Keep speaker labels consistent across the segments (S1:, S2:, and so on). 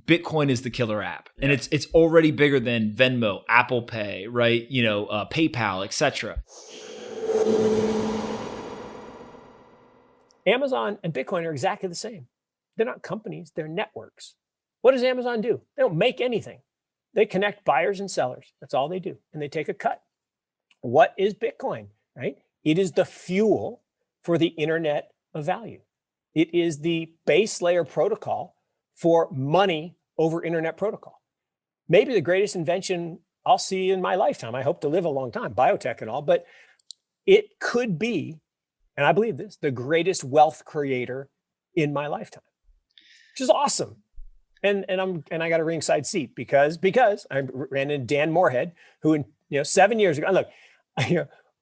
S1: Bitcoin is the killer app, and it's already bigger than Venmo, Apple Pay, right? PayPal, etc.
S2: Amazon and Bitcoin are exactly the same. They're not companies, they're networks. What does Amazon do? They don't make anything. They connect buyers and sellers. That's all they do. And they take a cut. What is Bitcoin, right? It is the fuel for the internet of value. It is the base layer protocol for money over internet protocol. Maybe the greatest invention I'll see in my lifetime. I hope to live a long time, biotech and all, but it could be, and I believe this, the greatest wealth creator in my lifetime, which is awesome. And I got a ringside seat because I ran into Dan Moorhead, who 7 years ago, look,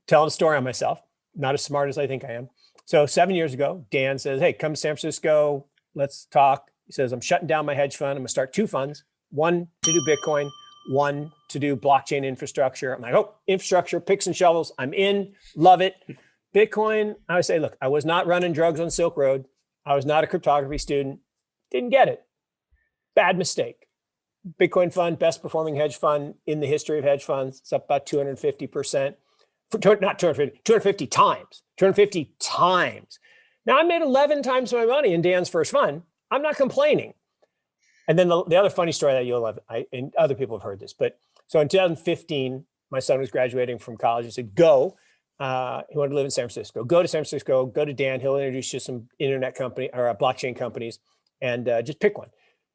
S2: telling a story on myself, not as smart as I think I am. So 7 years ago, Dan says, hey, come to San Francisco, let's talk. He says, I'm shutting down my hedge fund. I'm gonna start 2 funds, one to do Bitcoin, one to do blockchain infrastructure. I'm like, oh, infrastructure, picks and shovels. I'm in, love it. Bitcoin, I would say, look, I was not running drugs on Silk Road. I was not a cryptography student. Didn't get it. Bad mistake. Bitcoin fund, best performing hedge fund in the history of hedge funds. It's up about 250%. Not 250 times. 250 times. Now I made 11 times my money in Dan's first fund. I'm not complaining. And then the other funny story that you'll love, and other people have heard this, but so in 2015, my son was graduating from college. He said, go. He wanted to live in San Francisco. Go to San Francisco, go to Dan. He'll introduce you to some internet company or blockchain companies and just pick one.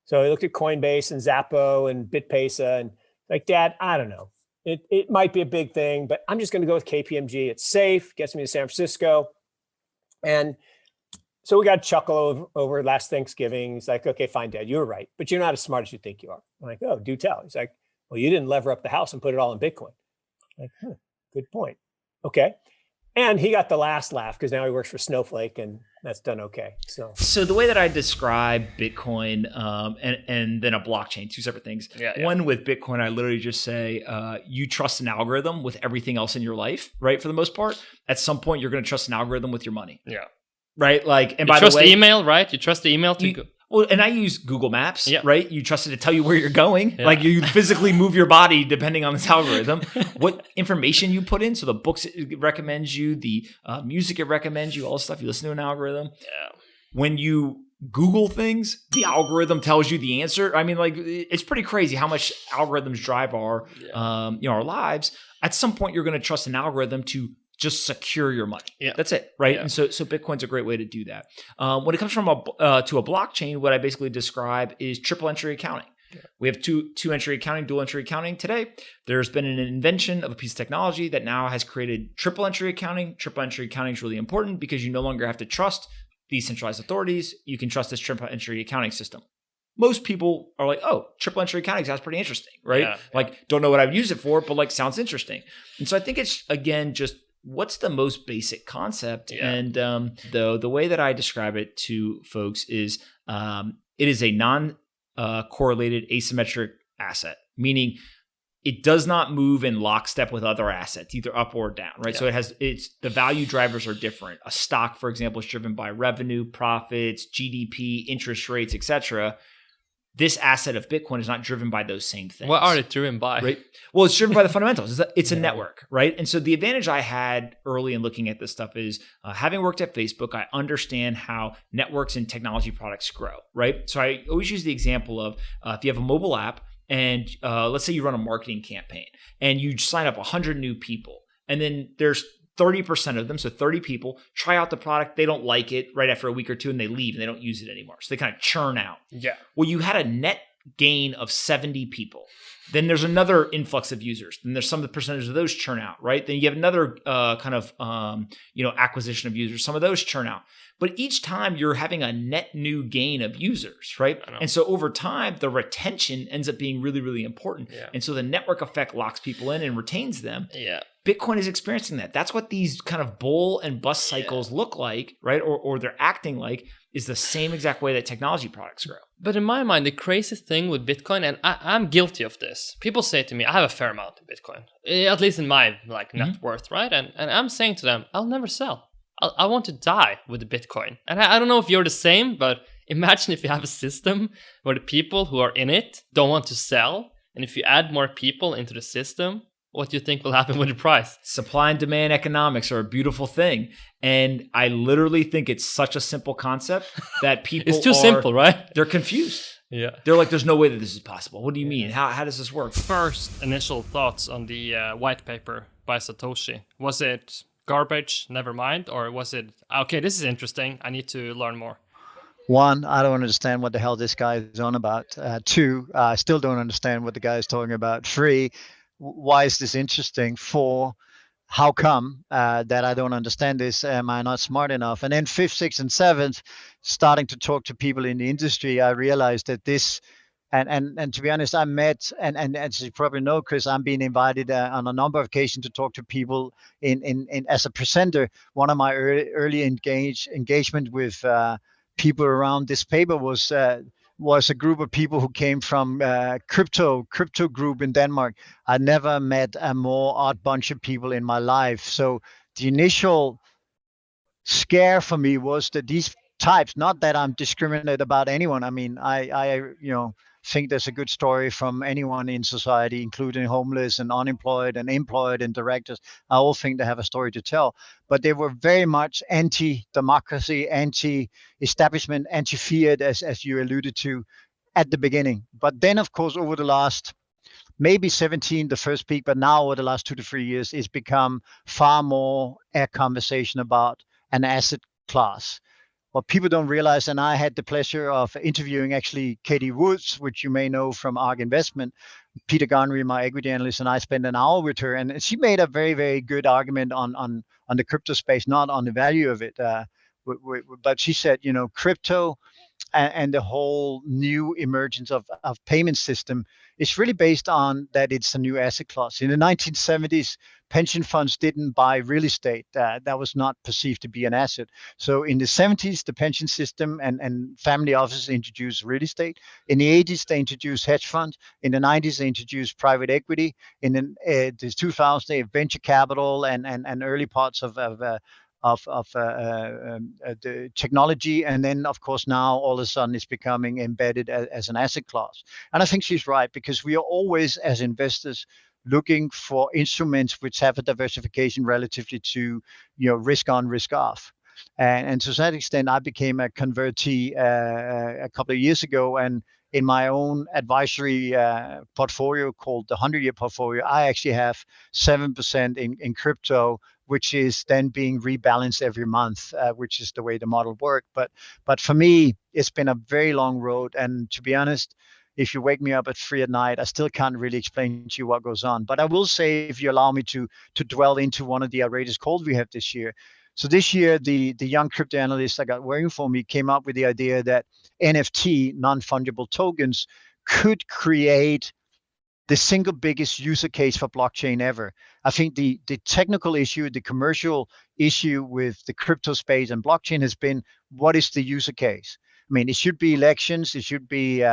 S2: So he looked at Coinbase and Zappo and BitPesa and like, Dad, I don't know. It might be a big thing, but I'm just going to go with KPMG. It's safe, gets me to San Francisco. And so we got a chuckle over last Thanksgiving. He's like, okay, fine, Dad, you were right, but you're not as smart as you think you are. I'm like, oh, do tell. He's like, well, you didn't lever up the house and put it all in Bitcoin. I'm like, good point. Okay. And he got the last laugh because now he works for Snowflake and that's done okay.
S1: So the way that I describe Bitcoin and then a blockchain, 2 separate things. One with Bitcoin, I literally just say you trust an algorithm with everything else in your life, right? For the most part, at some point you're going to trust an algorithm with your money.
S3: Yeah.
S1: Right. Like, and
S3: you
S1: by
S3: trust
S1: the way,
S3: email, right? You trust the email to go.
S1: Well, and I use Google Maps, right? You trust it to tell you where you're going. Like you physically move your body depending on this algorithm. What information you put in. So the books it recommends you, the music it recommends you, all the stuff. You listen to an algorithm. Yeah. When you Google things, the algorithm tells you the answer. I mean, like it's pretty crazy how much algorithms drive our, our lives. At some point, you're going to trust an algorithm to just secure your money. Yeah. That's it, right? Yeah. And so Bitcoin's a great way to do that. When it comes from to a blockchain, what I basically describe is triple entry accounting. Yeah. We have two entry accounting, dual entry accounting today. There's been an invention of a piece of technology that now has created triple entry accounting. Triple entry accounting is really important because you no longer have to trust these centralized authorities. You can trust this triple entry accounting system. Most people are like, oh, triple entry accounting sounds pretty interesting, right? Yeah. Like, don't know what I would use it for, but like sounds interesting. And so I think it's, again, just what's the most basic concept? Yeah. And the way that I describe it to folks is it is a non-correlated asymmetric asset, meaning it does not move in lockstep with other assets, either up or down, right? Yeah. So the value drivers are different. A stock, for example, is driven by revenue, profits, GDP, interest rates, etc. This asset of Bitcoin is not driven by those same things.
S3: What are they driven by?
S1: Right? Well, it's driven by the fundamentals. It's a network, right? And so the advantage I had early in looking at this stuff is having worked at Facebook, I understand how networks and technology products grow, right? So I always use the example of if you have a mobile app and let's say you run a marketing campaign and you sign up 100 new people and then there's 30% of them, so 30 people, try out the product. They don't like it right after a week or two and they leave and they don't use it anymore. So they kind of churn out. Yeah. Well, you had a net gain of 70 people. Then there's another influx of users. Then there's some of the percentage of those churn out, right? Then you have another acquisition of users. Some of those churn out. But each time you're having a net new gain of users, right? And so over time, the retention ends up being really, really important. Yeah. And so the network effect locks people in and retains them. Yeah. Bitcoin is experiencing that. That's what these kind of bull and bust cycles look like, right? Or they're acting like is the same exact way that technology products grow.
S3: But in my mind, the crazy thing with Bitcoin, and I'm guilty of this. People say to me, I have a fair amount of Bitcoin, at least in my net worth, right? And I'm saying to them, I'll never sell. I want to die with the Bitcoin. And I don't know if you're the same, but imagine if you have a system where the people who are in it don't want to sell, and if you add more people into the system, what do you think will happen with the price?
S1: Supply and demand economics are a beautiful thing. And I literally think it's such a simple concept that people
S3: It's too simple, right?
S1: They're confused.
S3: Yeah.
S1: They're like, there's no way that this is possible. What do you mean? How does this work?
S3: First initial thoughts on the white paper by Satoshi. Was it garbage, never mind? Or was it, okay, this is interesting, I need to learn more?
S4: One, I don't understand what the hell this guy is on about. Two, I still don't understand what the guy is talking about. Three, why is this interesting? Four, how come that I don't understand this? Am I not smart enough? And then fifth, sixth, and seventh, starting to talk to people in the industry, I realized that this, and to be honest, I met, and as you probably know, Chris, I'm being invited on a number of occasions to talk to people in as a presenter. One of my early engagement with people around this paper was a group of people who came from crypto group in Denmark. I never met a more odd bunch of people in my life. So the initial scare for me was that these types, not that I'm discriminate about anyone. I mean, I think there's a good story from anyone in society, including homeless and unemployed and employed and directors. I all think they have a story to tell, but they were very much anti-democracy, anti-establishment, anti-fiat, as you alluded to at the beginning. But then, of course, over the last maybe 17, the first peak, but now over the last 2 to 3 years, it's become far more a conversation about an asset class. What people don't realize, and I had the pleasure of interviewing actually Katie Woods, which you may know from ARK Investment. Peter Gonry, my equity analyst, and I spent an hour with her, and she made a very, very good argument on the crypto space, not on the value of it. But she said, crypto and the whole new emergence of payment system is really based on that it's a new asset class. In the 1970s, pension funds didn't buy real estate. That was not perceived to be an asset. So in the 70s, the pension system and family offices introduced real estate. In the 80s, they introduced hedge funds. In the 90s, they introduced private equity. In the 2000s, they venture capital and early parts of the technology, and then of course now all of a sudden it's becoming embedded as an asset class. And I think she's right, because we are always as investors looking for instruments which have a diversification relatively to risk on, risk off. And to that extent, I became a convertee a couple of years ago, and in my own advisory portfolio called the 100-year portfolio, I actually have 7% in crypto, which is then being rebalanced every month, which is the way the model worked. But for me, it's been a very long road. And to be honest, if you wake me up at 3 a.m, I still can't really explain to you what goes on. But I will say, if you allow me to dwell into one of the outrageous calls we have this year. So this year, the young crypto analyst I got working for me came up with the idea that NFT, non-fungible tokens, could create the single biggest user case for blockchain ever. I think the technical issue, the commercial issue with the crypto space and blockchain has been, what is the user case? I mean, it should be elections, it should be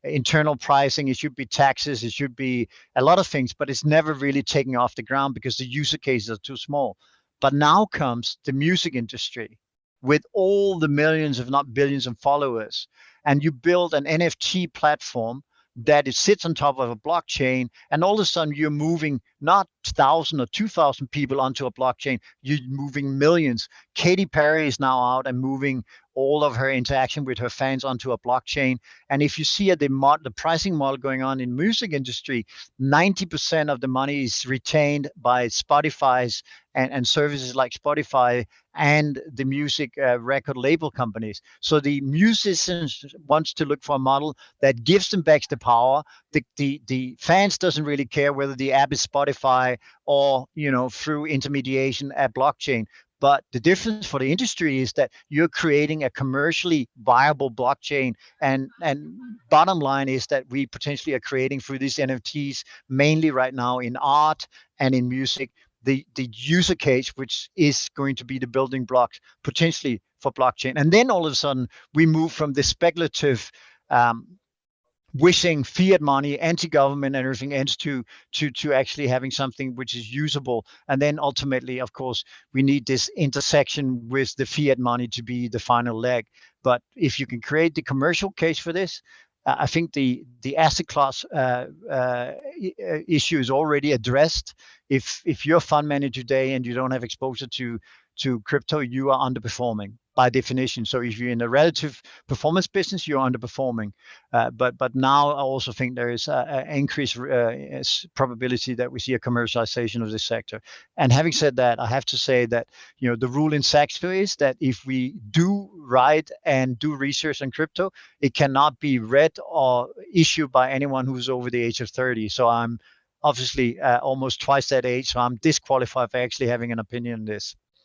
S4: internal pricing, it should be taxes, it should be a lot of things, but it's never really taking off the ground because the user cases are too small. But now comes the music industry with all the millions, if not billions, of followers, and you build an NFT platform that it sits on top of a blockchain, and all of a sudden you're moving not 1,000 or 2,000 people onto a blockchain, you're moving millions. Katy Perry is now out and moving all of her interaction with her fans onto a blockchain. And if you see at the pricing model going on in music industry, 90% of the money is retained by Spotify's and services like Spotify and the music record label companies. So the musicians wants to look for a model that gives them back the power. The fans doesn't really care whether the app is Spotify or through intermediation at blockchain. But the difference for the industry is that you're creating a commercially viable blockchain. And bottom line is that we potentially are creating through these NFTs, mainly right now in art and in music, the user case, which is going to be the building blocks potentially for blockchain. And then all of a sudden we move from the speculative wishing fiat money, anti-government, and everything ends to actually having something which is usable. And then ultimately, of course, we need this intersection with the fiat money to be the final leg. But if you can create the commercial case for this, I think the asset class issue is already addressed. If you're a fund manager today and you don't have exposure to crypto, you are underperforming by definition. So if you're in a relative performance business, you're underperforming. But now I also think there is an increased probability that we see a commercialization of this sector. And having said that, I have to say that the rule in Saxo is that if we do write and do research on crypto, it cannot be read or issued by anyone who's over the age of 30. So I'm obviously almost twice that age, so I'm disqualified for actually having an opinion on this.